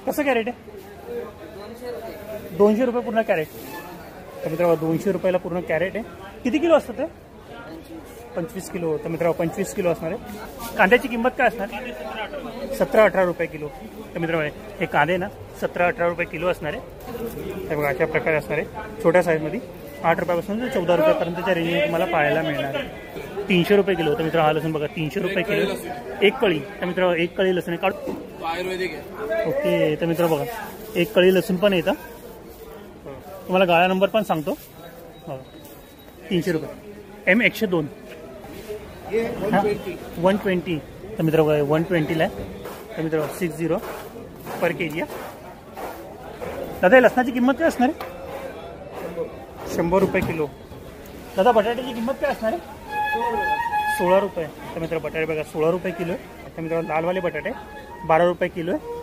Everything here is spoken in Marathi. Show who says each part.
Speaker 1: कसं कॅरेट आहे? 200 रुपये पूर्ण कॅरेट. तर मित्रांनो 200 रुपयाला पूर्ण कॅरेट आहे. किती किलो असतं ते? 25 किलो. तर मित्रांनो 25 किलो असणार आहे. कांद्याची किंमत काय असणार? 17-18 रुपये किलो. तर मित्रांनो हे कांदे ना 17-18 रुपये किलो असणार आहे. तर बघा अशा प्रकारे असणार आहे. छोट्या साईजमध्ये 8 रुपयापासून ते 14 रुपयापर्यंतच्या रेंजमध्ये तुम्हाला पाहायला मिळणार आहे. 300 रुपये किलो. तर मित्रांनो हा लसूण बघा 300 रुपये किलो. एक कळी. तर मित्रांनो एक कळी लसूण काढू.
Speaker 2: आयुर्वेदिक आहे.
Speaker 1: ओके. तर मित्रांनो बघा एक कळी लसूण पण येतं. तुम्हाला गाळा नंबर पण सांगतो. 300 रुपये. M102. 120. तर मित्रांनो 120ला आहे. तर मित्रांनो 60 पर kg आहे. दादा लसणाची किंमत काय असणार आहे? 100 रुपये किलो. दादा बटाट्याची किंमत काय असणार आहे? 16 रुपये. तर मित्रांनो बटाटे बघा 16 रुपये किलो आहे. तर मित्रांनो लालवाले बटाटे 12 रुपये किलो आहे.